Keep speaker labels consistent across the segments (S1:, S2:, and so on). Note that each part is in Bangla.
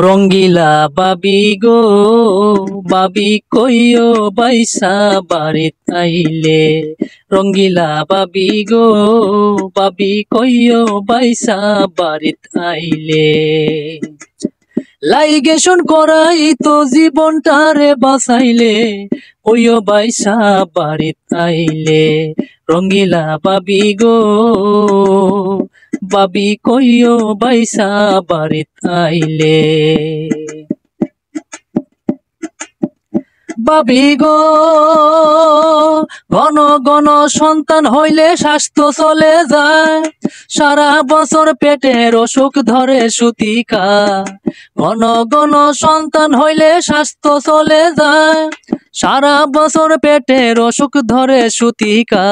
S1: রঙ্গিলা বাবি গো বাবি কইও বাইসা বাড়িত আইলে। রঙ্গিলা বাবি গো বাবি কইও বাইসা বাড়িত আইলে। লাইগেশন করাই তো জীবনটারে বাঁচাইলে, কইও বাইসা বাড়িত আইলে। রঙ্গিলা বাবি গো বাবি কইও বাইসা বাড়িত আইলে। বাবি গো ঘন ঘন সন্তান হইলে স্বাস্থ্য চলে যায়, সারা বছর পেটের অসুখ ধরে সুতিকা। ঘন ঘন সন্তান হইলে স্বাস্থ্য চলে যায়, সারা বছর পেটের অসুখ ধরে সুতিকা।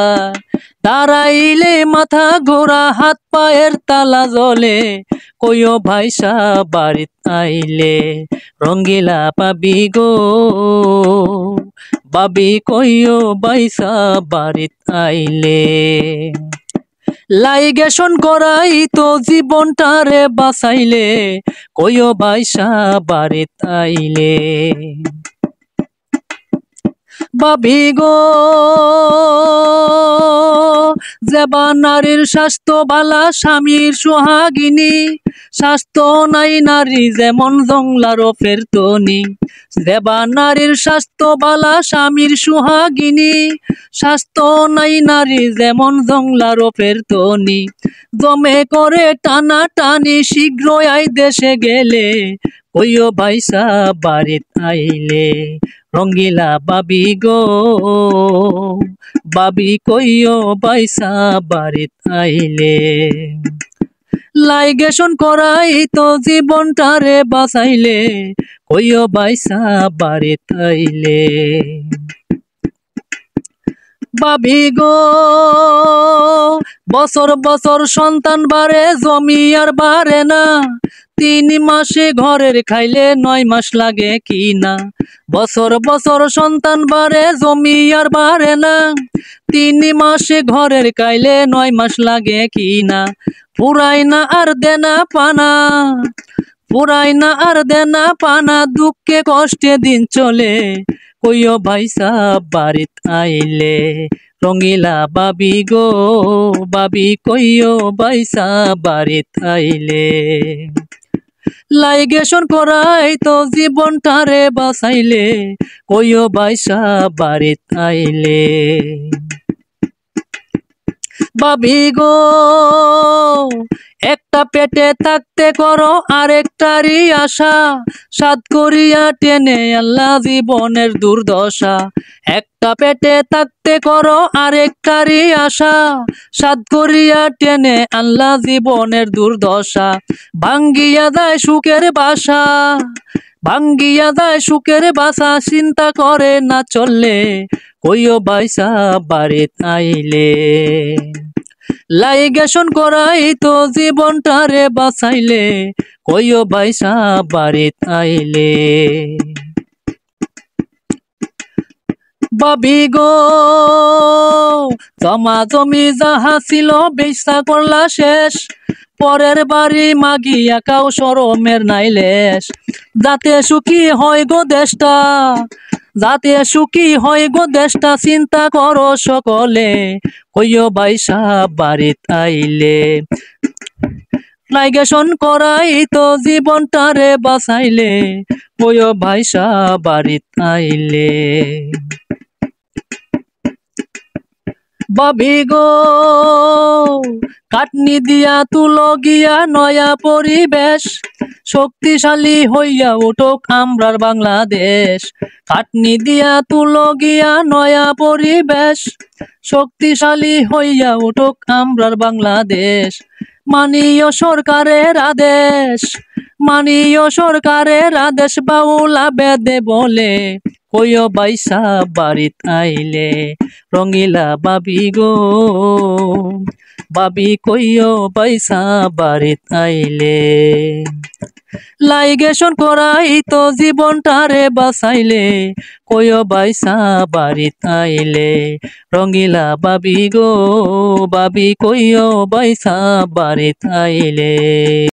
S1: দাঁড়াইলে মাথা ঘোরা হাত পায়ের তালা জ্বলে, কইও ভাইসা বাড়িত আইলে। রঙ্গিলা বাবি গো বাবি কইও বাইসা বাড়িত আইলে। লাইগেশন করাই তো জীবনটারে বাঁচাইলে, কইও বাইসা বাড়িত আইলে। বাবি গো যেবা নারীর স্বাস্থ্য বালা স্বামীর সোহাগিনী, স্বাস্থ্য নাই নারী যেমন জংলার ফেরতনি। যেবা নারীর স্বাস্থ্য বালা স্বামীর সোহাগিনী, স্বাস্থ্য নাই নারী যেমন জংলার ফেরতনি। জমে করে টানা টানি শীঘ্র আই দেশে গেলে, কইও বাইসা বাড়িত আইলে। রঙ্গিলা বাবি গো বাবি কইও বাইসা বাড়িত আইলে। লাইগেশন করাই তো জীবনটারে বাঁচাইলে, কইও বাইসা বাড়িত আইলে। বাবি গো বছর বছর সন্তান বাড়ে জমি আর বাড়ে না, 3 মাসে ঘরের খাইলে 9 মাস লাগে কিনা। বছর বছর সন্তান বাড়ে জমি আর বাড়ে না, 3 মাসে ঘরের খাইলে 9 মাস লাগে কিনা। পুরাই না আর দেনা পানা, পুরাই না আর দেনা পানা, দুঃখে কষ্টে দিন চলে, কইও ভাইসা বাড়িত আইলে। রঙ্গিলা বাবি গো বাবি কইও বাইসা বাড়িত আইলে। লাইগেশন করাই তো জীবনটারে বাঁচাইলে, কইও বাইসা বাড়িত আইলে। বাবি গো একটা পেটে থাকতে করো আরেকটারই আশা, সাত করিয়া টেনে আল্লাহ জীবনের দুর্দশা। একটা পেটে থাকতে করো আরেকটারই আশা, সাত করিয়া টেনে আল্লাহ জীবনের দুর্দশা। ভাঙ্গিয়া যায় সুখের বাসা, ভাঙ্গিয়া যায় সুখের বাসা, চিন্তা করে না চললে, কইও বাইসা বাড়িত আইলে। লাইগেশন করাই তো জীবনটারে বাঁচাইলে, কইও বাইসা বাড়িত আইলে। বাবি গো জমা জমি যাহা ছিল বেচা করলা শেষ, পরের বাড়ি মাগিয়া কাউ শরমের নাই লেশ। যাতে সুখী হয় গো দেশটা, যাতে সুখী হয় গো দেশটা, চিন্তা করো সকলে, কইও বাইসা বাড়িত আইলে। লাইগেশন করাই তো জীবনটারে বাঁচাইলে, কইও বাইসা বাড়িত আইলে। বাবি গো কাটনি দিয়া তুলো গিয়া নয়া পরিবেশ, শক্তিশালী হইয়া উঠুক আমরার বাংলাদেশ। কাটনি দিয়া তুলো গিয়া নয়া পরিবেশ, শক্তিশালী হইয়া উঠুক আমরার বাংলাদেশ। মানিও সরকারের আদেশ, মানিও সরকারের আদেশ, বাউলা বেদে বলে, কইও বাইসা বাড়িত আইলে। রঙ্গিলা বাবি গো বাবি কইও বাইসা বাড়িত আইলে। লাইগেশন করাই তো জীবনটারে বাঁচাইলে, কইও বাইসা বাড়িত আইলে। রঙ্গিলা বাবি গো বাবি কইও বাইসা বাড়িত আইলে।